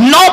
9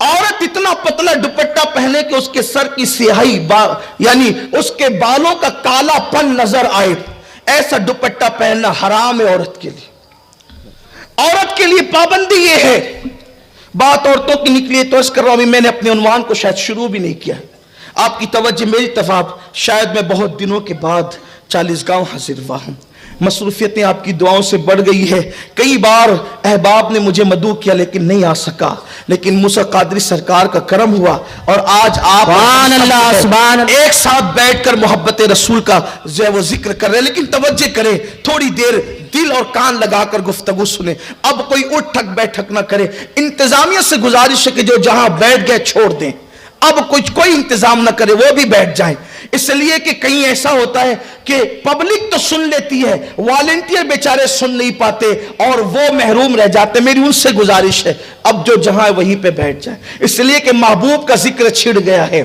عورت اتنا پتلا دوپٹہ پہنے کہ اس کے سر کی سیاہی یعنی اس کے بالوں کا کالا پن نظر آئے، ایسا دوپٹہ پہننا حرام ہے عورت کے لیے۔ عورت کے لیے پابندی یہ ہے۔ بات عورتوں کی نکلی تو اس کر رہا ہوں، میں نے اپنے عنوان کو شاید شروع بھی نہیں کیا، آپ کی توجہ میری طرف، شاید میں بہت دنوں کے بعد چالیسگاؤں حاضر ہوا ہوں، مصروفیتیں آپ کی دعاؤں سے بڑھ گئی ہے، کئی بار احباب نے مجھے مدعو کیا لیکن نہیں آ سکا، لیکن موسیٰ قادری سرکار کا کرم ہوا اور آج آپ ایک ساتھ بیٹھ کر محبت رسول کا جو ہے وہ ذکر کر رہے ہیں۔ لیکن توجہ کریں، تھوڑی دیر دل اور کان لگا کر گفتگو سنیں، اب کوئی اٹھ ٹھک بیٹھک نہ کرے۔ انتظامیہ سے گزارش ہے کہ جو جہاں بیٹھ گئے چھوڑ دیں، اب کوئی انتظام نہ کرے، وہ بھی بیٹھ جائیں، اس لیے کہ کہیں ایسا ہوتا ہے کہ پبلک تو سن لیتی ہے، والنٹیئر بیچارے سن نہیں پاتے اور وہ محروم رہ جاتے۔ میری ان سے گزارش ہے اب جو جہاں ہے وہیں پہ بیٹھ جائیں، اس لیے کہ محبوب کا ذکر چھڑ گیا ہے،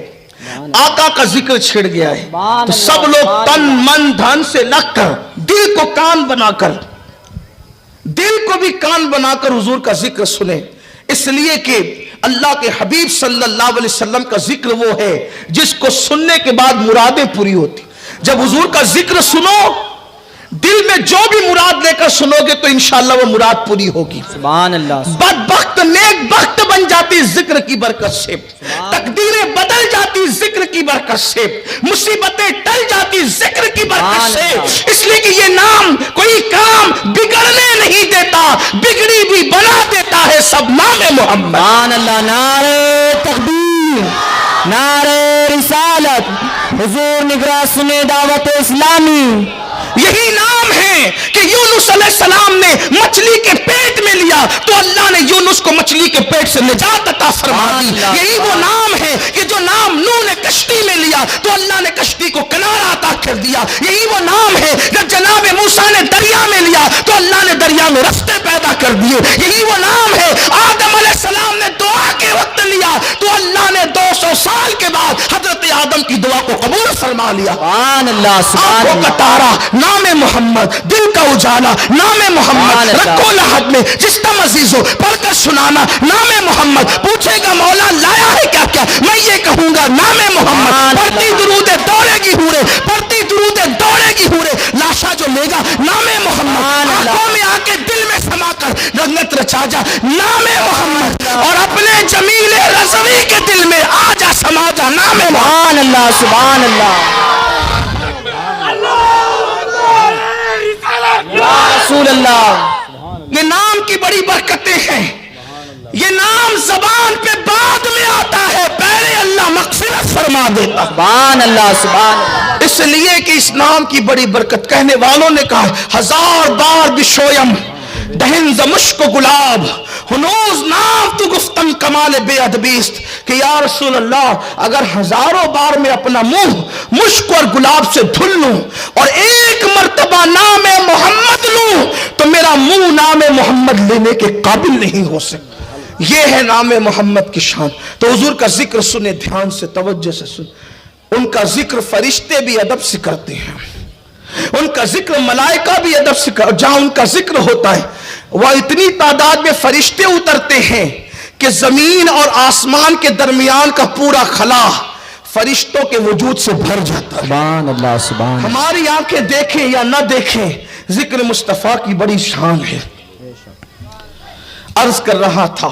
آقا کا ذکر چھڑ گیا ہے، تو سب لوگ تن من دھن سے لگ کر دل کو کان بنا کر، دل کو بھی کان بنا کر حضور کا ذکر سنیں، اس لیے کہ اللہ کے حبیب صلی اللہ علیہ وسلم کا ذکر وہ ہے جس کو سننے کے بعد مرادیں پوری ہوتی۔ جب حضور کا ذکر سنو، دل میں جو بھی مراد لے کر سنو گے تو انشاءاللہ وہ مراد پوری ہوگی۔ سبحان اللہ۔ بدبخت نیک بخت بن جاتی ذکر کی برکت سے، تقدیریں بدل جاتی ذکر کی برکت سے، مصیبتیں ٹل جاتی ذکر کی برکت سے، اس لیے کہ یہ نام کوئی کام بگڑنے نہیں دیتا، بگڑی بھی بنا دیتا ہے، سب نام محمد۔ سبحان اللہ۔ نعرہ تکبیر، نعرہ رسالت، حضور نگراں سنے دعوت اسلامی۔ یہی نام ہے کہ یونس علیہ السلام نے مچھلی کے پیٹ میں لیا تو اللہ نے یونس کو مچھلی کے پیٹ سے نجات عطا فرما دی۔ یہی وہ نام ہے کہ جو نام نوح نے کشتی میں لیا تو اللہ نے کشتی کو کنارہ عطا کر دیا۔ یہی وہ نام ہے جب جناب موسیٰ نے دریا میں لیا تو اللہ نے دریا میں رستے پیدا کر دیے۔ یہی وہ نام ہے آدم علیہ السلام نے دعا کے وقت لیا تو اللہ نے 200 سال کے بعد حضرت آدم کی دعا کو قبول فرما لیا۔ سبحان اللہ۔ سبحان آنکھوں کا تارا نام محمد، دل کا اجالا نام محمد، رکھو لحد میں جس کا عزیز ہو پڑھ کر سنانا نام محمد۔ پوچھے گا مولا لایا ہے کیا کیا، میں یہ کہوں گا نام محمد۔ پڑھتی درودیں دوڑے گی ہورے، پڑھتی درودیں دوڑے گی ہورے، لاشا جو لے گا نام محمد، آنکھوں میں آ کے دل میں سما کر رنگت رچا جا نام محمد، اور اپنے جمیل رضوی کے دل میں آ جا سما جا نام محمد۔ سبحان اللہ۔ سبحان اللہ۔ رسول اللہ۔ یہ نام کی بڑی برکتیں ہیں، یہ نام زبان پہ بعد میں آتا ہے، پہلے اللہ مغفرت فرما دیتا۔ سبحان اللہ۔ سبحان اللہ۔ اس لیے کہ اس نام کی بڑی برکت، کہنے والوں نے کہا ہزار بار بشویم دہن ز مشک و گلاب ہنوز نام تو گفتم کمال بے ادبیست، کہ یا رسول اللہ اگر ہزاروں بار میں اپنا منہ مشک اور گلاب سے دھل لوں اور ایک مرتبہ نام محمد لوں تو میرا منہ نام محمد لینے کے قابل نہیں ہو سکتا۔ یہ ہے نام محمد کی شان۔ تو حضور کا ذکر سنے، دھیان سے توجہ سے سن، ان کا ذکر فرشتے بھی ادب سے کرتے ہیں، ان کا ذکر ملائکہ بھی ادب سے کرتے ہیں، جہاں ان کا ذکر ہوتا ہے وہ اتنی تعداد میں فرشتے اترتے ہیں کہ زمین اور آسمان کے درمیان کا پورا خلا فرشتوں کے وجود سے بھر جاتا ہے۔ سبحان اللہ۔ سبحان اللہ۔ ہماری آنکھیں دیکھیں یا نہ دیکھیں، ذکر مصطفیٰ کی بڑی شان ہے۔ عرض کر رہا تھا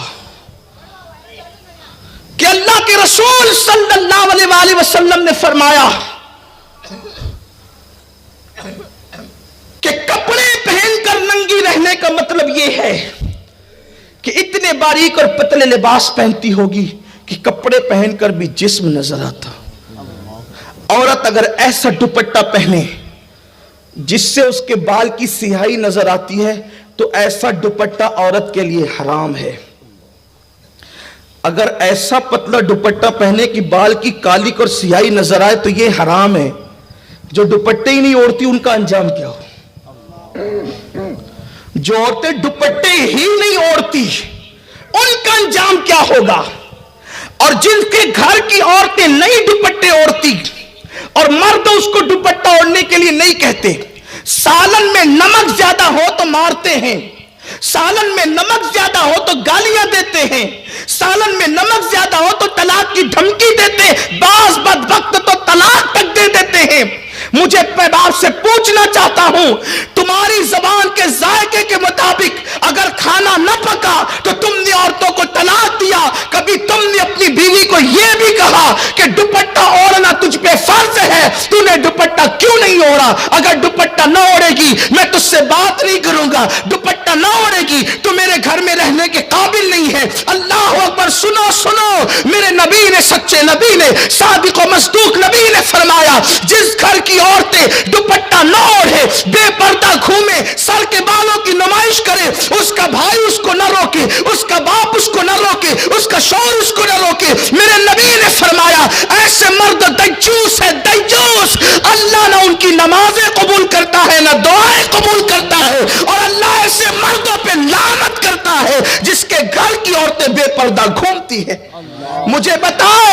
کہ اللہ کے رسول صلی اللہ علیہ وآلہ وسلم نے فرمایا کہ کپڑے پہن کر ننگی رہنے کا مطلب یہ ہے کہ اتنے باریک اور پتلے لباس پہنتی ہوگی کہ کپڑے پہن کر بھی جسم نظر آتا۔ عورت اگر ایسا دوپٹہ پہنے جس سے اس کے بال کی سیاہی نظر آتی ہے تو ایسا دوپٹہ عورت کے لیے حرام ہے۔ اگر ایسا پتلا دوپٹہ پہنے کہ بال کی کالک اور سیاہی نظر آئے تو یہ حرام ہے۔ جو دوپٹے ہی نہیں اوڑھتی ان کا انجام کیا ہو؟ جو عورتیں دوپٹے ہی نہیں اوڑھتی ان کا انجام کیا ہوگا؟ اور جن کے گھر کی عورتیں نہیں دوپٹے اوڑھتی اور مرد اس کو دوپٹہ اوڑھنے کے لیے نہیں کہتے، سالن میں نمک زیادہ ہو تو مارتے ہیں، سالن میں نمک زیادہ ہو تو گالیاں دیتے ہیں، سالن میں نمک زیادہ ہو تو طلاق کی دھمکی دیتے ہیں، بعض بدبخت تو طلاق تک دے دیتے ہیں۔ مجھے آپ سے پوچھنا چاہتا ہوں، تمہاری زبان کے ذائقے کے مطابق اگر کھانا نہ پکا تو تم نے عورتوں کو طلاق دیا، کبھی تم نے اپنی بیوی کو یہ بھی کہا کہ دوپٹہ اوڑھنا تجھ پہ فرض ہے، تو نے دوپٹہ کیوں نہیں اوڑھا؟ اگر دوپٹہ نہ اوڑھے گی میں تجھ سے بات نہیں کروں گا، دوپٹہ نہ اوڑھے گی تو میرے گھر میں رہنے کے قابل نہیں ہے۔ اللہ اکبر! سنو سنو، میرے نبی نے، سچے نبی نے، صادق و مصدوق نبی نے فرمایا، جس گھر کی عورتیں دوپٹہ نہ اوڑھے، بے پردہ گھومے، سر کے بالوں کی نمائش کرے، اس کا بھائی اس کو نہ روکے، اس کا باپ اس کو نہ روکے، اس کا شوہر اس کو نہ روکے، میرے نبی نے فرمایا ایسے مرد دجوس ہے، دجوس! اللہ نہ ان کی نمازیں قبول کرتا ہے نہ دعائیں قبول کرتا ہے، اور اللہ ایسے مردوں پہ لعنت کرتا ہے جس کے گھر کی عورتیں بے پردہ گھومتی ہیں۔ مجھے بتاؤ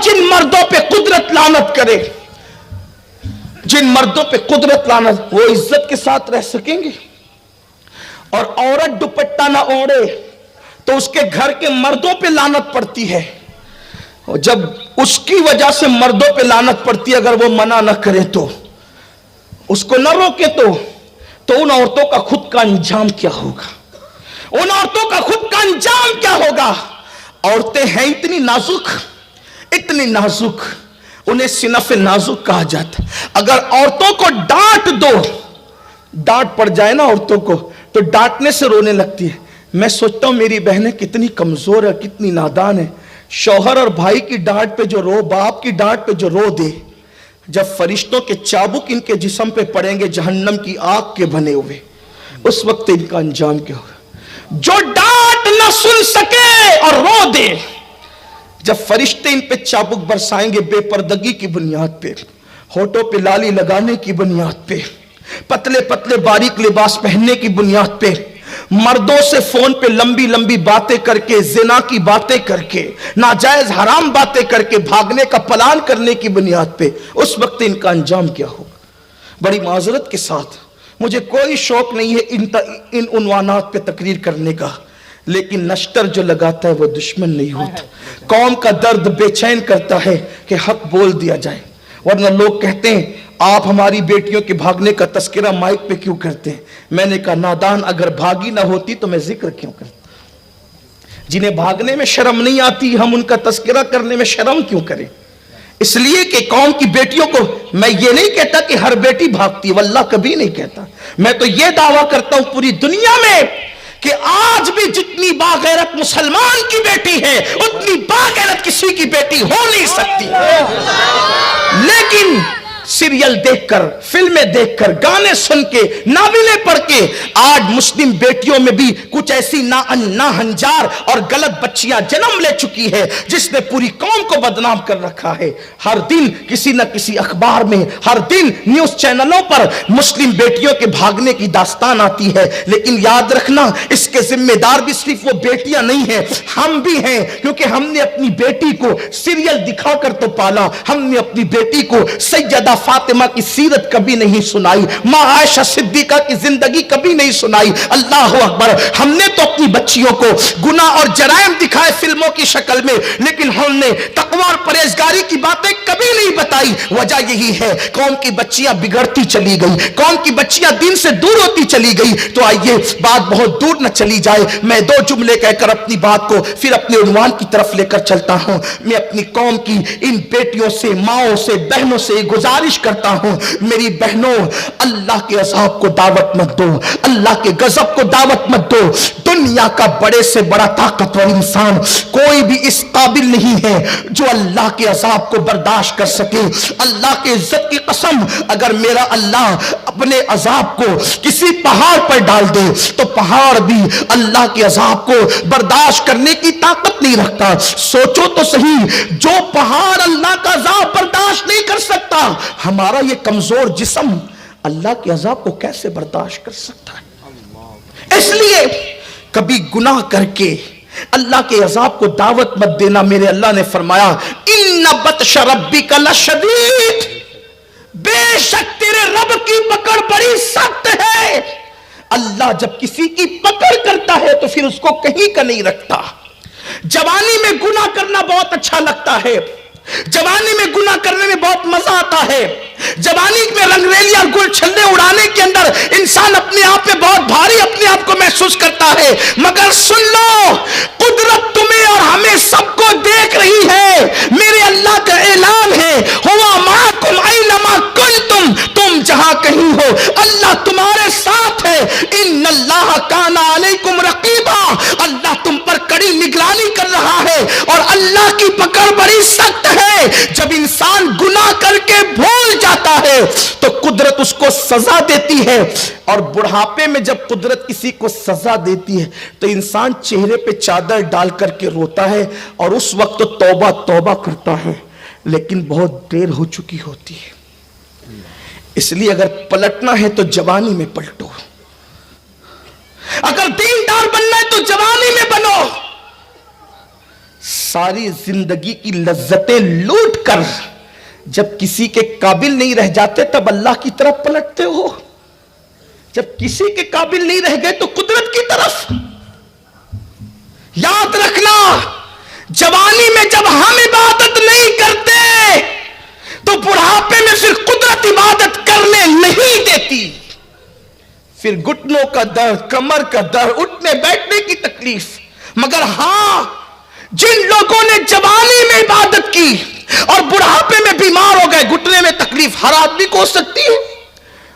جن مردوں پہ قدرت لعنت کرے، جن مردوں پہ قدرت لعنت، وہ عزت کے ساتھ رہ سکیں گے؟ اور عورت دوپٹہ نہ اوڑھے تو اس کے گھر کے مردوں پہ لعنت پڑتی ہے، اور جب اس کی وجہ سے مردوں پہ لعنت پڑتی ہے، اگر وہ منع نہ کرے تو، اس کو نہ روکے تو ان عورتوں کا خود کا انجام کیا ہوگا؟ ان عورتوں کا خود کا انجام کیا ہوگا؟ عورتیں ہیں اتنی نازک، انہیں صنف نازک کہا جاتا ہے۔ اگر عورتوں کو ڈانٹ دو، ڈانٹ پڑ جائے نا عورتوں کو تو ڈانٹنے سے رونے لگتی ہے۔ میں سوچتا ہوں میری بہنیں کتنی کمزور ہے، کتنی نادان ہے، شوہر اور بھائی کی ڈانٹ پہ جو رو، باپ کی ڈانٹ پہ جو رو دے، جب فرشتوں کے چابک ان کے جسم پہ پڑیں گے جہنم کی آگ کے بنے ہوئے، اس وقت ان کا انجام کیا ہوگا؟ جو ڈانٹ نہ سن سکے اور رو دے، جب فرشتے ان پہ چابک برسائیں گے بے پردگی کی بنیاد پہ، ہونٹوں پہ لالی لگانے کی بنیاد پہ، پتلے پتلے باریک لباس پہننے کی بنیاد پہ، مردوں سے فون پہ لمبی لمبی باتیں کر کے، زنا کی باتیں کر کے، ناجائز حرام باتیں کر کے بھاگنے کا پلان کرنے کی بنیاد پہ، اس وقت ان کا انجام کیا ہوگا؟ بڑی معذرت کے ساتھ، مجھے کوئی شوق نہیں ہے ان عنوانات پہ تقریر کرنے کا، لیکن نشتر جو لگاتا ہے وہ دشمن نہیں ہوتا۔ قوم کا درد بے چین کرتا ہے کہ حق بول دیا جائے، ورنہ لوگ کہتے ہیں آپ ہماری بیٹیوں کے بھاگنے کا تذکرہ مائک پہ کیوں کرتے ہیں؟ میں نے کہا نادان، اگر بھاگی نہ ہوتی تو میں ذکر کیوں کرتا؟ جنہیں بھاگنے میں شرم نہیں آتی ہم ان کا تذکرہ کرنے میں شرم کیوں کریں؟ اس لیے کہ قوم کی بیٹیوں کو، میں یہ نہیں کہتا کہ ہر بیٹی بھاگتی ہے، واللہ کبھی نہیں کہتا، میں تو یہ دعویٰ کرتا ہوں پوری دنیا میں کہ آج بھی جتنی باغیرت مسلمان کی بیٹی ہے اتنی باغیرت کسی کی بیٹی ہو نہیں سکتی۔ لیکن سیریل دیکھ کر، فلمیں دیکھ کر، گانے سن کے، ناولیں پڑھ کے آج مسلم بیٹیوں میں بھی کچھ ایسی ناہنجار اور غلط بچیاں جنم لے چکی ہے جس نے پوری قوم کو بدنام کر رکھا ہے۔ ہر دن کسی نہ کسی اخبار میں، ہر دن نیوز چینلوں پر مسلم بیٹیوں کے بھاگنے کی داستان آتی ہے، لیکن یاد رکھنا اس کے ذمہ دار بھی صرف وہ بیٹیاں نہیں ہیں، ہم بھی ہیں، کیونکہ ہم نے اپنی بیٹی کو سیریل دکھا کر تو پالا، ہم نے اپنی بیٹی کو سیدہ فاطمہ کی سیرت کبھی نہیں سنائی، ماں عائشہ صدیقہ کی زندگی کبھی نہیں سنائی۔ اللہ اکبر! ہم نے تو اپنی بچیوں کو گناہ اور جرائم دکھائے فلموں کی شکل میں، لیکن ہم نے تقوی اور پرہیزگاری کی باتیں کبھی نہیں بتائی۔ وجہ یہی ہے قوم کی بچیاں بگڑتی چلی گئی، قوم کی بچیاں دین سے دور ہوتی چلی گئی۔ تو آئیے بات بہت دور نہ چلی جائے، میں دو جملے کہہ کر اپنی بات کو پھر اپنے عنوان کی طرف لے کر چلتا ہوں۔ میں اپنی قوم کی ان بیٹیوں سے، ماؤں سے، بہنوں سے گزارش کرتا ہوں، میری بہنوں، اللہ کے عذاب کو دعوت مت دو، اللہ کے غضب کو دعوت مت دو۔ دنیا کا بڑے سے بڑا طاقتور انسان کوئی بھی اس قابل نہیں ہے جو اللہ کے عذاب کو برداشت کر سکے۔ اللہ کے عزت کی قسم، اگر میرا اللہ اپنے عذاب کو کسی پہاڑ پر ڈال دے تو پہاڑ بھی اللہ کے عذاب کو برداشت کرنے کی طاقت نہیں رکھتا۔ سوچو تو صحیح، جو پہاڑ اللہ کا عذاب برداشت نہیں کر سکتا، ہمارا یہ کمزور جسم اللہ کے عذاب کو کیسے برداشت کر سکتا ہے؟ اس لیے کبھی گناہ کر کے اللہ کے عذاب کو دعوت مت دینا۔ میرے اللہ نے فرمایا ان بطش ربک لشدید، بے شک تیرے رب کی پکڑ بڑی سخت ہے۔ اللہ جب کسی کی پکڑ کرتا ہے تو پھر اس کو کہیں کا نہیں رکھتا. جوانی میں گناہ کرنا بہت اچھا لگتا ہے, جوانی میں گناہ کرنے میں بہت مزہ آتا ہے, جوانی میں رنگریلی اور گل چھلے اڑانے کے اندر انسان اپنے آپ میں بہت بھاری اپنے آپ کو محسوس کرتا ہے. مگر سن لو, قدرت تمہیں اور ہمیں سب کو دیکھ رہی ہے. میرے اللہ کا اعلان ہے, ہوا معکم اینما کنتم, تم جہاں کہیں ہو اللہ تمہارے ساتھ ہے. ان اللہ کان علیکم رقیبا, اللہ تم پر کڑی نگرانی کر رہا ہے. اور اللہ کی پکڑ بڑی سخت ہے. جب انسان گناہ کر کے بھول جاتا ہے تو قدرت اس کو سزا دیتی ہے, اور بڑھاپے میں جب قدرت کسی کو سزا دیتی ہے تو انسان چہرے پہ چادر ڈال کر کے روتا ہے, اور اس وقت توبہ توبہ کرتا ہے, لیکن بہت دیر ہو چکی ہوتی ہے. اس لیے اگر پلٹنا ہے تو جوانی میں پلٹو, اگر دیندار بننا ہے تو جوانی میں بنو. ساری زندگی کی لذتیں لوٹ کر جب کسی کے قابل نہیں رہ جاتے تب اللہ کی طرف پلٹتے ہو. جب کسی کے قابل نہیں رہ گئے تو قدرت کی طرف. یاد رکھنا, جوانی میں جب ہم عبادت نہیں کرتے تو بڑھاپے میں پھر قدرت عبادت کرنے نہیں دیتی. پھر گھٹنوں کا درد, کمر کا درد, اٹھنے بیٹھنے کی تکلیف. مگر ہاں, جن لوگوں نے جوانی میں عبادت کی اور بڑھاپے میں بیمار ہو گئے, گھٹنے میں تکلیف ہر آدمی کو ہو سکتی ہے,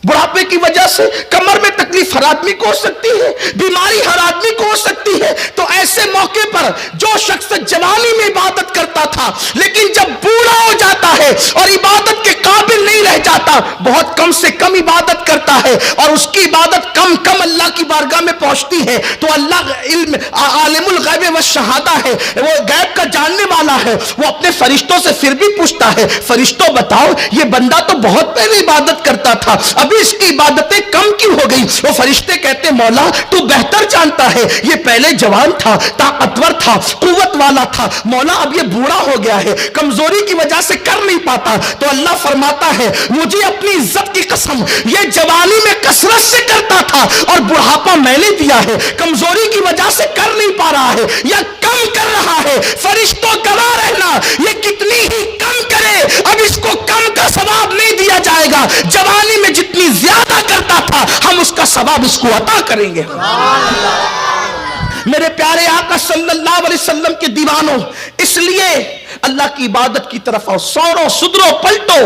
بڑھاپے کی وجہ سے کمر میں تکلیف ہر آدمی کو ہو سکتی ہے, بیماری ہر آدمی کو ہو سکتی ہے. تو ایسے موقع پر جو شخص جوانی میں عبادت کرتا تھا لیکن جب بوڑھا ہو جاتا ہے اور عبادت کے قابل نہیں رہ جاتا, بہت کم سے کم عبادت کرتا ہے اور اس کی عبادت کم کم اللہ کی بارگاہ میں پہنچتی ہے, تو اللہ علم عالم الغیب والشہادہ ہے, وہ غیب کا جاننے والا ہے, وہ اپنے فرشتوں سے پھر بھی پوچھتا ہے, فرشتوں بتاؤ یہ بندہ تو بہت پہلے عبادت کرتا تھا, ابھی اس کی عبادتیں کم کیوں ہو گئی؟ وہ فرشتے کہتے مولا تو بہتر جانتا ہے, یہ پہلے جوان تھا, طاقتور تھا, قوت والا تھا, مولا اب یہ بوڑھا ہو گیا ہے, کمزوری کی وجہ سے کر نہیں پاتا. تو اللہ فرماتا ہے مجھے اپنی عزت کی قسم, یہ جوانی میں کثرت سے کرتا تھا اور بڑھاپا میں نے دیا ہے, کمزوری کی وجہ سے کر نہیں پا رہا ہے یا کم کر رہا ہے. فرشتوں گواہ رہنا, یہ کتنی ہی کم کرے اب اس کو کم کا ثواب نہیں دیا جائے گا. جوانی میں جتنی زیادہ کرتا تھا ہم اس کا ثواب اس کو عطا کریں گے. میرے پیارے آقا صلی اللہ علیہ وسلم کے دیوانوں, اس لیے اللہ کی عبادت کی طرف آؤ, سوڑو, سدرو, پلٹو.